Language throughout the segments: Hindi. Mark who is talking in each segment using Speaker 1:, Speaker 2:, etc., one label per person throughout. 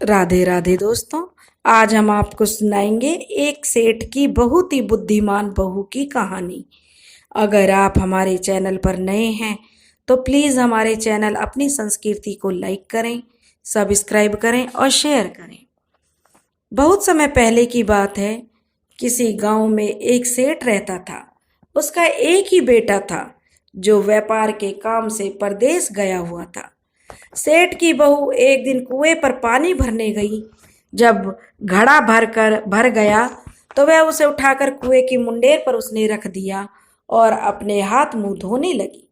Speaker 1: राधे राधे दोस्तों। आज हम आपको सुनाएंगे एक सेठ की बहुत ही बुद्धिमान बहू की कहानी। अगर आप हमारे चैनल पर नए हैं तो प्लीज़ हमारे चैनल अपनी संस्कृति को लाइक करें, सब्सक्राइब करें और शेयर करें। बहुत समय पहले की बात है। किसी गांव में एक सेठ रहता था। उसका एक ही बेटा था जो व्यापार के काम से परदेश गया हुआ था। सेठ की बहू एक दिन कुएं पर पानी भरने गई। जब घड़ा भर गया तो वह उसे उठाकर कुएं की मुंडेर पर उसने रख दिया और अपने हाथ मुंह धोने लगी।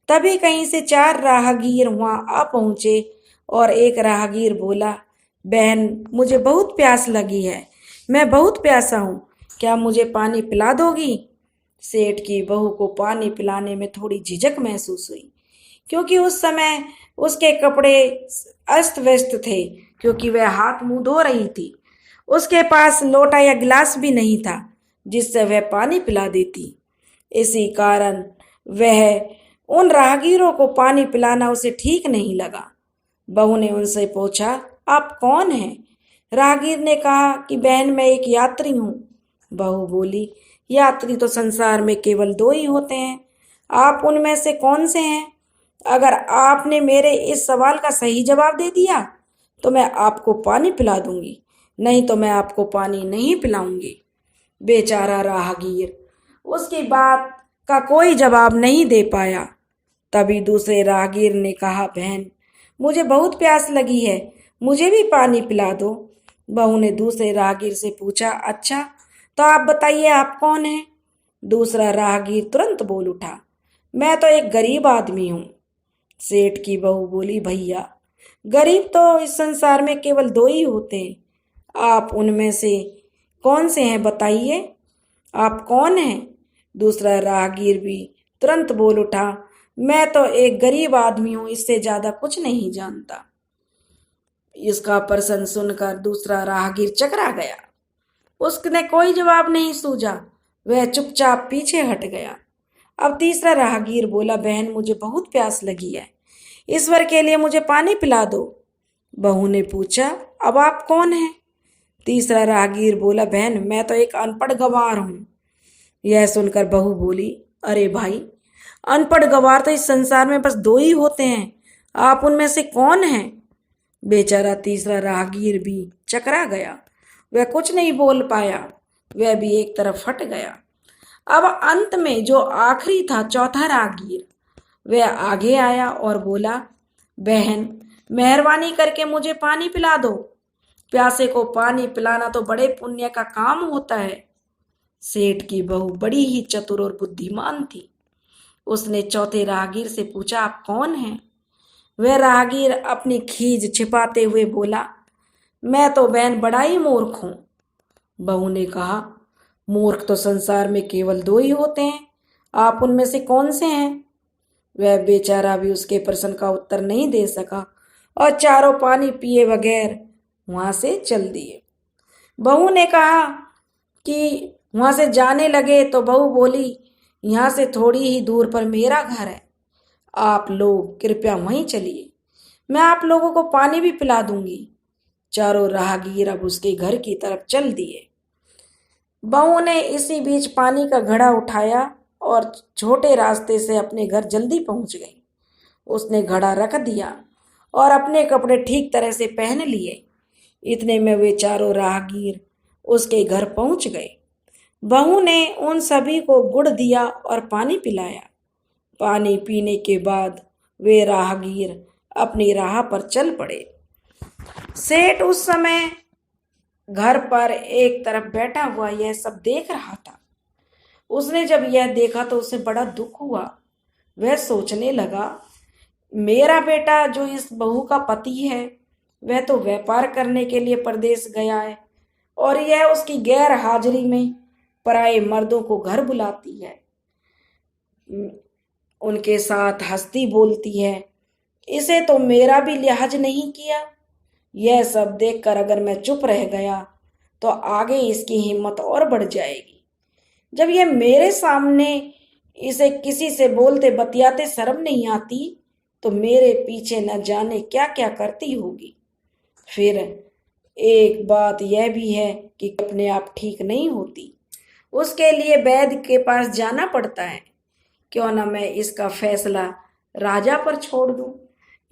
Speaker 1: तभी कहीं से चार राहगीर वहां आ पहुंचे और एक राहगीर बोला, बहन, मुझे बहुत प्यास लगी है। मैं बहुत प्यासा हूँ। क्या मुझे पानी पिला दोगी? सेठ की बहू को पानी पिलाने में थोड़ी झिझक महसूस हुई, क्योंकि उस समय उसके कपड़े अस्त व्यस्त थे, क्योंकि वह हाथ मुंह धो रही थी। उसके पास लोटा या गिलास भी नहीं था जिससे वह पानी पिला देती। इसी कारण वह उन राहगीरों को पानी पिलाना उसे ठीक नहीं लगा। बहू ने उनसे पूछा, आप कौन हैं? राहगीर ने कहा कि बहन, मैं एक यात्री हूँ। बहू बोली, यात्री तो संसार में केवल दो ही होते हैं। आप उनमें से कौन से हैं? अगर आपने मेरे इस सवाल का सही जवाब दे दिया तो मैं आपको पानी पिला दूंगी, नहीं तो मैं आपको पानी नहीं पिलाऊंगी। बेचारा राहगीर उसकी बात का कोई जवाब नहीं दे पाया। तभी दूसरे राहगीर ने कहा, बहन, मुझे बहुत प्यास लगी है, मुझे भी पानी पिला दो। बहू ने दूसरे राहगीर से पूछा, अच्छा तो आप बताइए, आप कौन हैं? दूसरा राहगीर तुरंत बोल उठा, मैं तो एक गरीब आदमी हूँ। सेठ की बहू बोली, भैया, गरीब तो इस संसार में केवल दो ही होते हैं। आप उनमें से कौन से हैं, बताइए, आप कौन हैं? दूसरा राहगीर भी तुरंत बोल उठा, मैं तो एक गरीब आदमी हूं, इससे ज्यादा कुछ नहीं जानता। इसका प्रश्न सुनकर दूसरा राहगीर चकरा गया। उसने कोई जवाब नहीं सूझा। वह चुपचाप पीछे हट गया। अब तीसरा राहगीर बोला, बहन, मुझे बहुत प्यास लगी है, ईश्वर के लिए मुझे पानी पिला दो। बहू ने पूछा, अब आप कौन हैं? तीसरा राहगीर बोला, बहन, मैं तो एक अनपढ़ गंवार हूँ। यह सुनकर बहू बोली, अरे भाई, अनपढ़ गंवार तो इस संसार में बस दो ही होते हैं। आप उनमें से कौन हैं? बेचारा तीसरा राहगीर भी चकरा गया। वह कुछ नहीं बोल पाया। वह भी एक तरफ हट गया। अब अंत में जो आखिरी था, चौथा राहगीर, वह आगे आया और बोला, बहन, मेहरबानी करके मुझे पानी पिला दो। प्यासे को पानी पिलाना तो बड़े पुण्य का काम होता है। सेठ की बहू बड़ी ही चतुर और बुद्धिमान थी। उसने चौथे राहगीर से पूछा, आप कौन हैं? वह राहगीर अपनी खीज छिपाते हुए बोला, मैं तो बहन बड़ा ही मूर्ख हूं। बहू ने कहा, मूर्ख तो संसार में केवल दो ही होते हैं। आप उनमें से कौन से हैं? वह बेचारा भी उसके प्रश्न का उत्तर नहीं दे सका और चारों पानी पिए बगैर वहां से चल दिए। बहू ने कहा कि वहां से जाने लगे तो बहू बोली, यहाँ से थोड़ी ही दूर पर मेरा घर है, आप लोग कृपया वहीं चलिए, मैं आप लोगों को पानी भी पिला दूंगी। चारों राहगीर अब उसके घर की तरफ चल दिए। बहू ने इसी बीच पानी का घड़ा उठाया और छोटे रास्ते से अपने घर जल्दी पहुंच गई। उसने घड़ा रख दिया और अपने कपड़े ठीक तरह से पहन लिए। इतने में वे चारों राहगीर उसके घर पहुंच गए। बहू ने उन सभी को गुड़ दिया और पानी पिलाया। पानी पीने के बाद वे राहगीर अपनी राह पर चल पड़े। सेठ उस समय घर पर एक तरफ बैठा हुआ यह सब देख रहा था। उसने जब यह देखा तो उसे बड़ा दुख हुआ। वह सोचने लगा, मेरा बेटा जो इस बहू का पति है, वह तो व्यापार करने के लिए परदेश गया है और यह उसकी गैर हाजिरी में पराये मर्दों को घर बुलाती है, उनके साथ हंसती बोलती है। इसे तो मेरा भी लिहाज नहीं किया। यह सब देखकर अगर मैं चुप रह गया तो आगे इसकी हिम्मत और बढ़ जाएगी। जब यह मेरे सामने इसे किसी से बोलते बतियाते शर्म नहीं आती तो मेरे पीछे न जाने क्या क्या करती होगी। फिर एक बात यह भी है कि अपने आप ठीक नहीं होती, उसके लिए वैद्य के पास जाना पड़ता है। क्यों न मैं इसका फैसला राजा पर छोड़ दूं।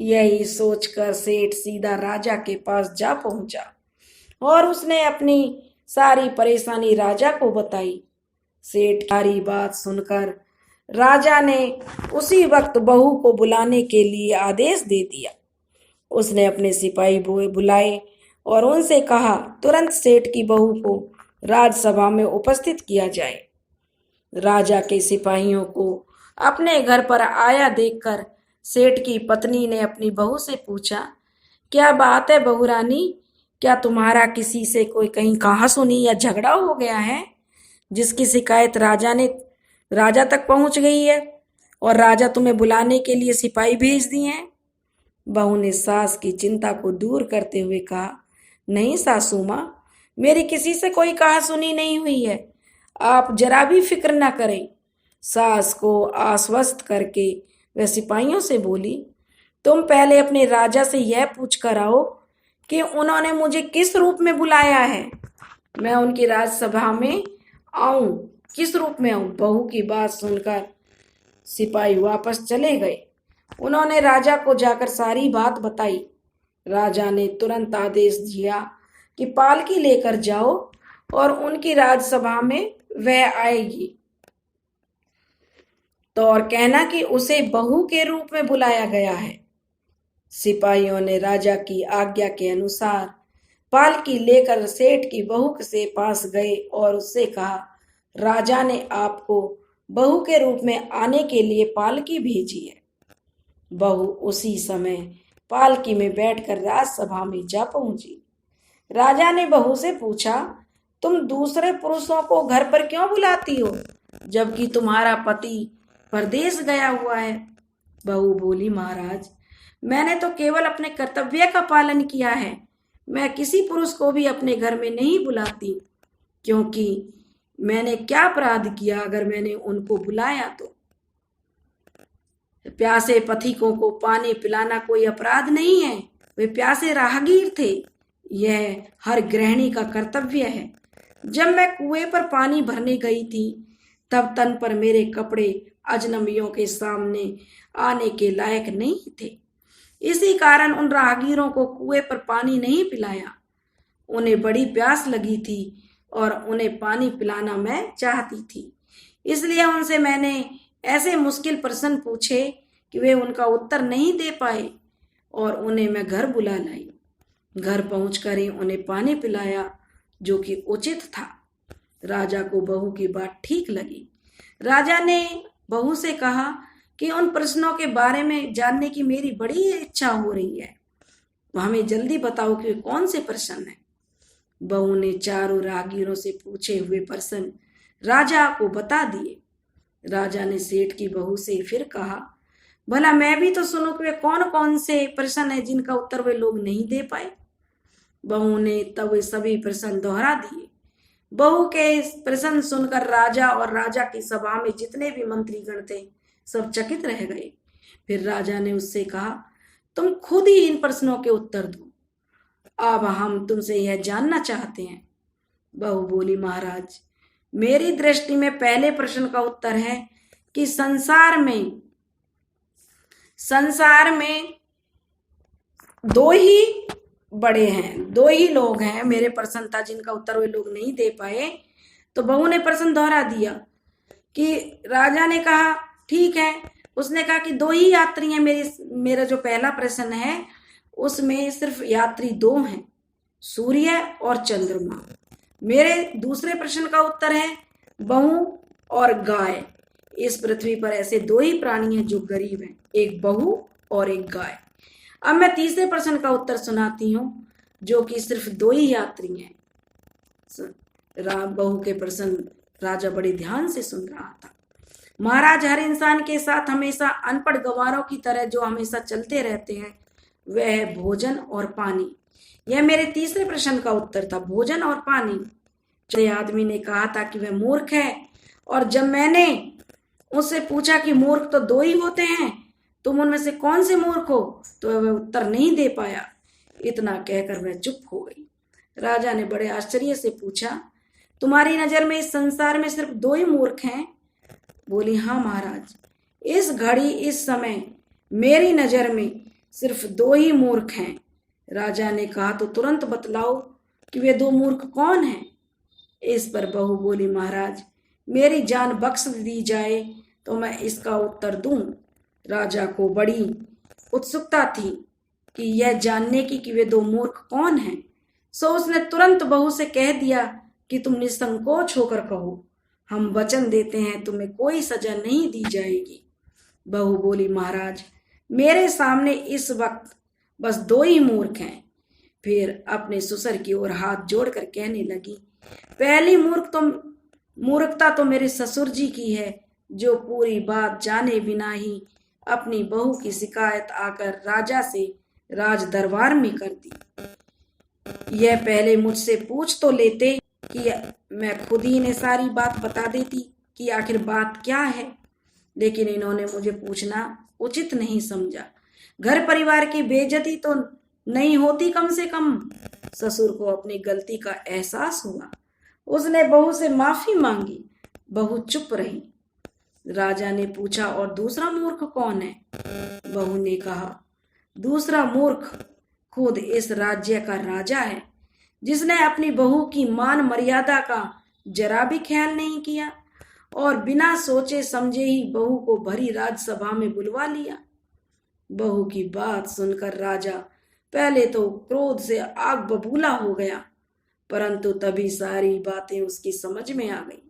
Speaker 1: यही सोचकर सेठ सीधा राजा के पास जा पहुंचा और उसने अपनी सारी परेशानी राजा को बताई। सेठ की सारी बात सुनकर राजा ने उसी वक्त बहू को बुलाने के लिए आदेश दे दिया। उसने अपने सिपाही बुलाए और उनसे कहा तुरंत सेठ की बहू को राजसभा में उपस्थित किया जाए। राजा के सिपाहियों को अपने घर पर आया देखकर सेठ की पत्नी ने अपनी बहू से पूछा, क्या बात है बहू रानी, क्या तुम्हारा किसी से कोई कहीं कहा सुनी या झगड़ा हो गया है, जिसकी शिकायत राजा तक पहुंच गई है और राजा तुम्हें बुलाने के लिए सिपाही भेज दिए हैं। बहू ने सास की चिंता को दूर करते हुए कहा, नहीं सासू माँ, मेरी किसी से कोई कहा सुनी नहीं हुई है, आप जरा भी फिक्र ना करें। सास को आश्वस्त करके वह सिपाहियों से बोली, तुम पहले अपने राजा से यह पूछ कर आओ कि उन्होंने मुझे किस रूप में बुलाया है, मैं उनकी राजसभा में आऊं, किस रूप में आऊं। बहू की बात सुनकर सिपाही वापस चले गए। उन्होंने राजा को जाकर सारी बात बताई। राजा ने तुरंत आदेश दिया कि पालकी लेकर जाओ और उनकी राजसभा में वह आएगी तो और कहना कि उसे बहू के रूप में बुलाया गया है। सिपाहियों ने राजा की आज्ञा के अनुसार पालकी लेकर सेठ की बहू के पास गए और उससे कहा, राजा ने आपको बहू के रूप में आने के लिए पालकी भेजी है। बहू उसी समय पालकी में बैठकर राजसभा में जा पहुंची। राजा ने बहू से पूछा, तुम दूसरे पुरुषों को घर पर क्यों बुलाती हो, जबकि तुम्हारा पति परदेश गया हुआ है। बहू बोली, महाराज, मैंने तो केवल अपने कर्तव्य का पालन किया है, मैं किसी पुरुष को भी अपने घर में नहीं बुलाती, क्योंकि मैंने क्या अपराध किया अगर मैंने उनको बुलाया तो। प्यासे पथिकों को पानी पिलाना कोई अपराध नहीं है, वे प्यासे राहगीर थे, यह हर गृहिणी का कर्तव्य है। जब मैं कुएं पर पानी भरने गई थी तब तन पर मेरे कपड़े अजनबियों के सामने आने के लायक नहीं थे, इसी कारण उन राहगीरों को कुएं पर पानी नहीं पिलाया। उन्हें बड़ी प्यास लगी थी और उन्हें पानी पिलाना मैं चाहती थी, इसलिए उनसे मैंने ऐसे मुश्किल प्रश्न पूछे कि वे उनका उत्तर नहीं दे पाए और उन्हें मैं घर बुला लाई। घर पहुंचकर ही उन्हें पानी पिलाया, जो कि उचित था। राजा को बहू की बात ठीक लगी। राजा ने बहू से कहा कि उन प्रश्नों के बारे में जानने की मेरी बड़ी इच्छा हो रही है, हमें जल्दी बताओ कि कौन से प्रश्न हैं। बहू ने चारों राहगीरों से पूछे हुए प्रश्न राजा को बता दिए। राजा ने सेठ की बहू से फिर कहा, भला मैं भी तो सुनूं कि वे कौन कौन से प्रश्न है जिनका उत्तर वे लोग नहीं दे पाए। बहू ने तब वे सभी प्रश्न दोहरा दिए। बहू के प्रश्न सुनकर राजा और राजा की सभा में जितने भी मंत्रीगण थे सब चकित रह गए। फिर राजा ने उससे कहा, तुम खुद ही इन प्रश्नों के उत्तर दो, अब हम तुमसे यह जानना चाहते हैं। बहू बोली, महाराज, मेरी दृष्टि में पहले प्रश्न का उत्तर है कि संसार में दो ही बड़े हैं, दो ही लोग हैं। मेरे प्रश्न था जिनका उत्तर वे लोग नहीं दे पाए, तो बहू ने प्रश्न दोहरा दिया कि राजा ने कहा ठीक है, उसने कहा कि दो ही यात्री हैं। मेरा जो पहला प्रश्न है उसमें सिर्फ यात्री दो हैं, सूर्य और चंद्रमा। मेरे दूसरे प्रश्न का उत्तर है बहू और गाय। इस पृथ्वी पर ऐसे दो ही प्राणी हैं जो गरीब हैं, एक बहू और एक गाय। अब मैं तीसरे प्रश्न का उत्तर सुनाती हूँ, जो कि सिर्फ दो ही यात्री हैं। बहू के प्रश्न राजा बड़े ध्यान से सुन रहा था। महाराज, हर इंसान के साथ हमेशा अनपढ़ गंवारों की तरह जो हमेशा चलते रहते हैं वह है भोजन और पानी। यह मेरे तीसरे प्रश्न का उत्तर था, भोजन और पानी। आदमी ने कहा था कि वह मूर्ख है, और जब मैंने उससे पूछा कि मूर्ख तो दो ही होते हैं, तुम उनमें से कौन से मूर्ख हो, तो वह उत्तर नहीं दे पाया। इतना कहकर वह चुप हो गई। राजा ने बड़े आश्चर्य से पूछा, तुम्हारी नजर में इस संसार में सिर्फ 2 ही मूर्ख हैं? बोली, हाँ महाराज, इस घड़ी इस समय मेरी नजर में सिर्फ 2 ही मूर्ख हैं। राजा ने कहा, तो तुरंत बतलाओ कि वे 2 मूर्ख कौन हैं? इस पर बहू बोली, महाराज, मेरी जान बख्श दी जाए तो मैं इसका उत्तर दूं। राजा को बड़ी उत्सुकता थी कि यह जानने की कि वे 2 मूर्ख कौन हैं, सो उसने तुरंत बहू से कह दिया कि तुम निसंकोच होकर कहो, हम वचन देते हैं तुम्हें कोई सजा नहीं दी जाएगी। बहू बोली, महाराज, मेरे सामने इस वक्त बस 2 ही मूर्ख हैं। फिर अपने ससुर की ओर हाथ जोड़कर कहने लगी, पहली मूर्खता तो मेरे ससुर जी की है, जो पूरी बात जाने बिना ही अपनी बहू की शिकायत आकर राजा से राज दरबार में कर दी। यह पहले मुझसे पूछ तो लेते कि मैं खुद ही इन्हें सारी बात बता देती कि आखिर बात क्या है, लेकिन इन्होंने मुझे पूछना उचित नहीं समझा। घर परिवार की बेइज्जती तो नहीं होती कम से कम। ससुर को अपनी गलती का एहसास हुआ, उसने बहू से माफी मांगी। बहू चुप रही। राजा ने पूछा, और दूसरा मूर्ख कौन है? बहू ने कहा, दूसरा मूर्ख खुद इस राज्य का राजा है, जिसने अपनी बहू की मान मर्यादा का जरा भी ख्याल नहीं किया और बिना सोचे समझे ही बहू को भरी राजसभा में बुलवा लिया। बहू की बात सुनकर राजा पहले तो क्रोध से आग बबूला हो गया, परंतु तभी सारी बातें उसकी समझ में आ गई।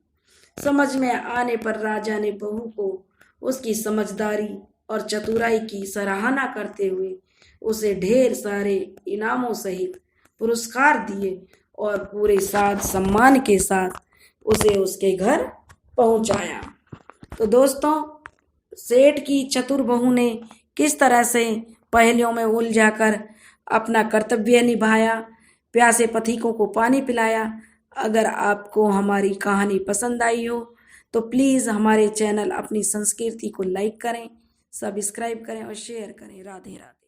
Speaker 1: समझ में आने पर राजा ने बहू को उसकी समझदारी और चतुराई की सराहना करते हुए उसे ढेर सारे इनामों सहित पुरस्कार दिए और पूरे साज सम्मान के साथ उसे उसके घर पहुंचाया। तो दोस्तों, सेठ की चतुर बहू ने किस तरह से पहेलियों में उलझाकर अपना कर्तव्य निभाया, प्यासे पथिकों को पानी पिलाया। अगर आपको हमारी कहानी पसंद आई हो तो प्लीज़ हमारे चैनल अपनी संस्कृति को लाइक करें, सब्सक्राइब करें और शेयर करें। राधे राधे।